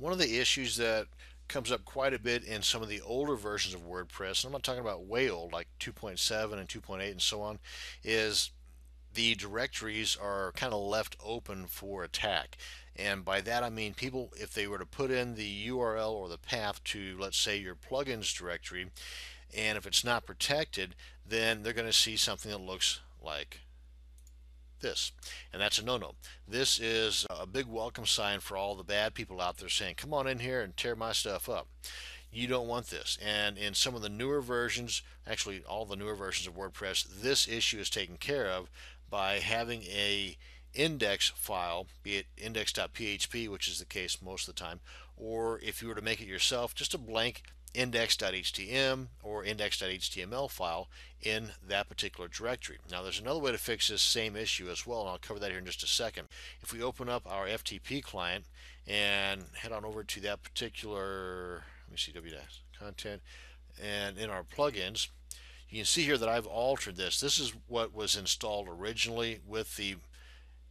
One of the issues that comes up quite a bit in some of the older versions of WordPress, and I'm not talking about way old, like 2.7 and 2.8 and so on, is the directories are kind of left open for attack. And by that I mean people, if they were to put in the URL or the path to, let's say, your plugins directory, and if it's not protected, then they're going to see something that looks like this, and that's a no-no. This is a big welcome sign for all the bad people out there saying, come on in here and tear my stuff up. You don't want this. And in some of the newer versions, actually all the newer versions of WordPress, this issue is taken care of by having a index file, be it index.php, which is the case most of the time, or if you were to make it yourself, just a blank index.htm or index.html file in that particular directory. Now there's another way to fix this same issue as well, and I'll cover that here in just a second. If we open up our FTP client and head on over to that particular, let me see, content, and in our plugins, you can see here that I've altered this. This is what was installed originally with the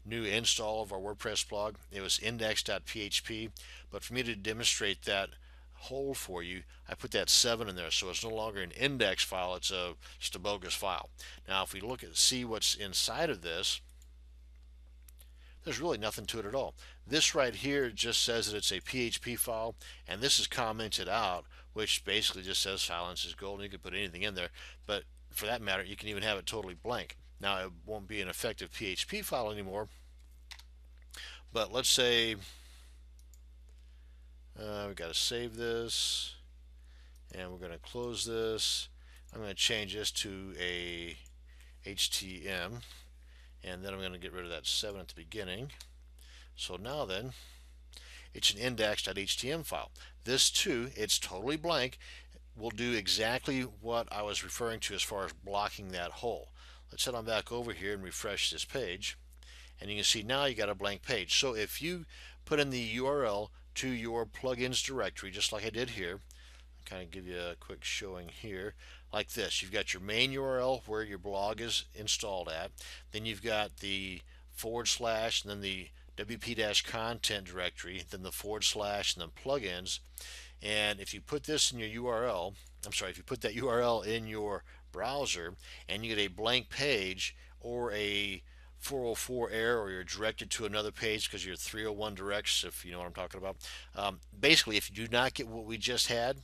new install of our WordPress blog. It was index.php, but for me to demonstrate that whole for you, I put that 7 in there, so it's no longer an index file, it's just a bogus file. Now if we look at see what's inside of this, there's really nothing to it at all. This right here just says that it's a PHP file, and this is commented out, which basically just says silence is gold, and you can put anything in there, but for that matter you can even have it totally blank. Now it won't be an effective PHP file anymore, but let's say we've got to save this, and we're going to close this. I'm going to change this to a HTM, and then I'm going to get rid of that 7 at the beginning. So now then, it's an index.htm file. This too, it's totally blank, will do exactly what I was referring to as far as blocking that hole. Let's head on back over here and refresh this page, and you can see now you got a blank page. So if you put in the URL to your plugins directory, just like I did here, I'll kind of give you a quick showing here, like this. You've got your main URL where your blog is installed at, then you've got the /, and then the wp-content directory, then the /, and then plugins. And if you put this in your URL, if you put that URL in your browser and you get a blank page or a 404 error, or you're directed to another page because you're 301 directs, if you know what I'm talking about. Basically, if you do not get what we just had,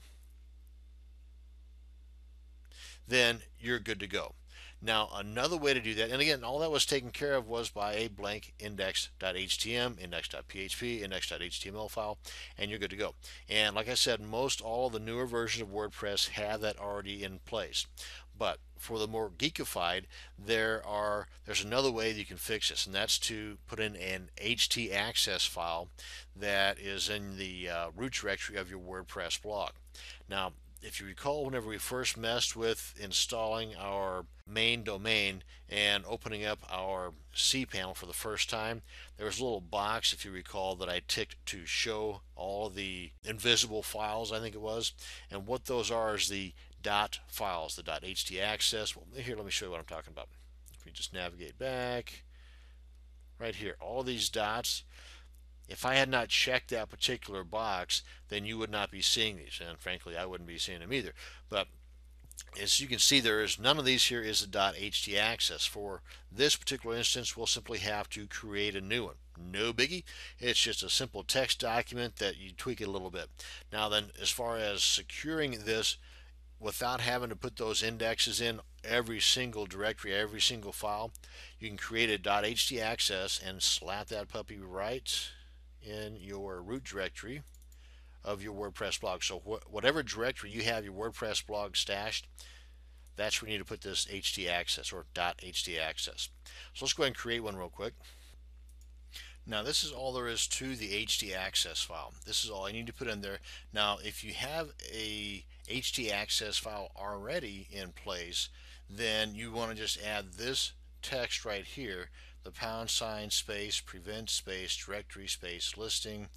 then you're good to go. Now another way to do that, and again all that was taken care of was by a blank index.htm, index.php, index.html file, and you're good to go. And like I said, most all of the newer versions of WordPress have that already in place. But for the more geekified, there's another way that you can fix this, and that's to put in an htaccess file that is in the root directory of your WordPress blog. Now if you recall, whenever we first messed with installing our main domain and opening up our cPanel for the first time, there was a little box, if you recall, that I ticked to show all the invisible files, I think it was. And what those are is the dot files, the .htaccess. Well, here, let me show you what I'm talking about. If we just navigate back, right here, all these dots. If I had not checked that particular box, then you would not be seeing these, and frankly I wouldn't be seeing them either. But as you can see, there is none of these here is a .htaccess. For this particular instance, we'll simply have to create a new one. No biggie. It's just a simple text document that you tweak it a little bit. Now then, as far as securing this without having to put those indexes in every single directory, every single file, you can create a .htaccess and slap that puppy right in your root directory of your WordPress blog. So whatever directory you have your WordPress blog stashed, that's where you need to put this htaccess or .htaccess. So let's go ahead and create one real quick. Now this is all there is to the htaccess file. This is all I need to put in there. Now if you have a htaccess file already in place, then you want to just add this text right here, the # space prevent space directory space listing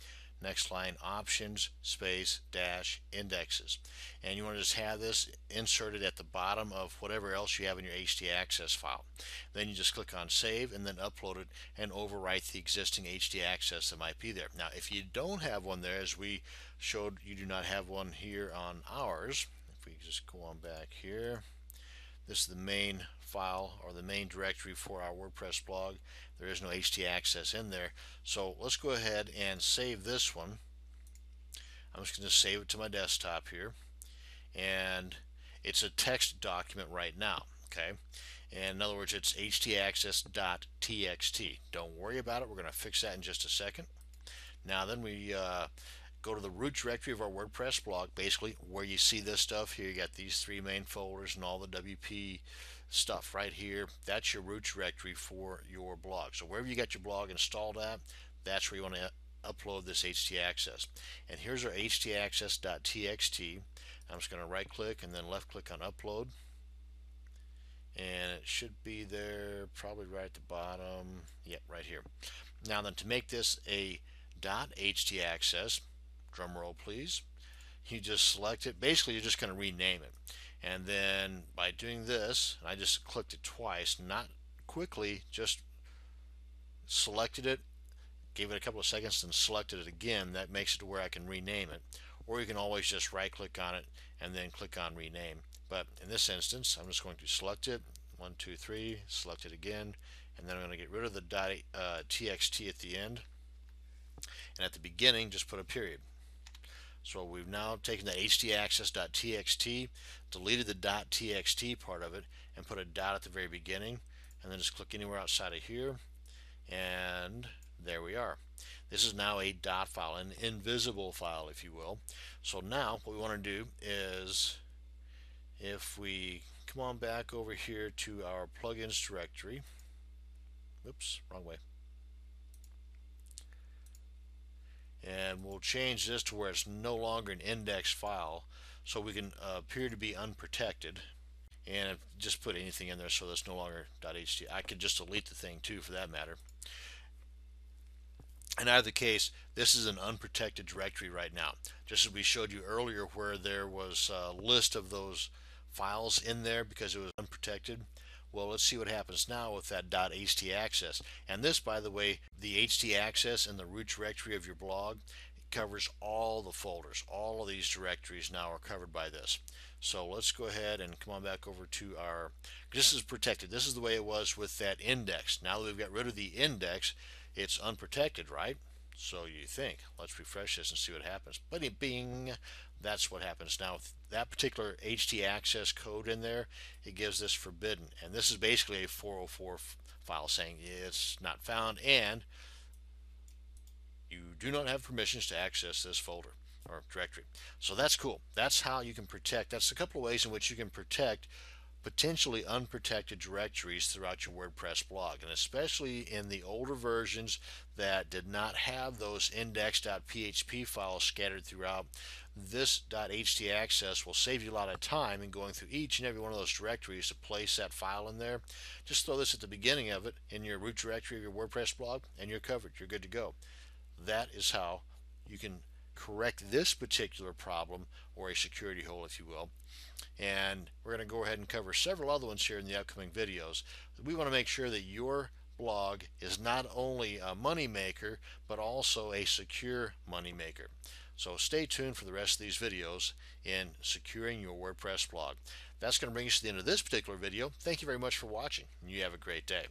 next line, options, space, dash, indexes. And you want to just have this inserted at the bottom of whatever else you have in your htaccess file. Then you just click on save and then upload it and overwrite the existing htaccess that might be there. Now if you don't have one there, as we showed you do not have one here on ours, if we just go on back here, this is the main file or the main directory for our WordPress blog. There is no htaccess in there, so let's go ahead and save this one. I'm just going to save it to my desktop here, and it's a text document right now. Okay, and in other words, it's htaccess.txt. Don't worry about it, we're going to fix that in just a second. Now then we go to the root directory of our WordPress blog, basically where you see this stuff here. You got these three main folders and all the WP stuff right here. That's your root directory for your blog. So wherever you got your blog installed at, that's where you want to upload this htaccess. And here's our htaccess.txt. I'm just going to right click and then left click on upload, and it should be there probably right at the bottom. Yep, right here. Now then, to make this a .htaccess, drum roll please, you just select it. Basically you're just going to rename it, and then by doing this, I just clicked it twice, not quickly, just selected it, gave it a couple of seconds, then selected it again. That makes it to where I can rename it. Or you can always just right click on it and then click on rename. But in this instance, I'm just going to select it, 1, 2, 3, select it again, and then I'm going to get rid of the .txt at the end, and at the beginning just put a period. So we've now taken the htaccess.txt, deleted the .txt part of it, and put a dot at the very beginning, and then just click anywhere outside of here, and there we are. This is now a dot file, an invisible file, if you will. So now what we want to do is, if we come on back over here to our plugins directory, oops, wrong way, and we'll change this to where it's no longer an index file, so we can appear to be unprotected, and just put anything in there so that's no longer .html. I could just delete the thing too, for that matter. In either case, this is an unprotected directory right now, just as we showed you earlier where there was a list of those files in there because it was unprotected. Well, let's see what happens now with that .htaccess. And this, by the way, the htaccess in the root directory of your blog, it covers all the folders. All of these directories now are covered by this. So let's go ahead and come on back over to our, this is protected. This is the way it was with that index. Now that we've got rid of the index, it's unprotected, right? So you think. Let's refresh this and see what happens. But bing, that's what happens now. With that particular htaccess code in there, it gives this forbidden. And this is basically a 404 file saying it's not found and you do not have permissions to access this folder or directory. So that's cool. That's how you can protect. That's a couple of ways in which you can protect potentially unprotected directories throughout your WordPress blog, and especially in the older versions that did not have those index.php files scattered throughout. This .htaccess will save you a lot of time in going through each and every one of those directories to place that file in there. Just throw this at the beginning of it in your root directory of your WordPress blog and you're covered. You're good to go. That is how you can correct this particular problem, or a security hole if you will. And we're going to go ahead and cover several other ones here in the upcoming videos. We want to make sure that your blog is not only a money maker but also a secure money maker. So stay tuned for the rest of these videos in securing your WordPress blog. That's going to bring us to the end of this particular video. Thank you very much for watching, and you have a great day.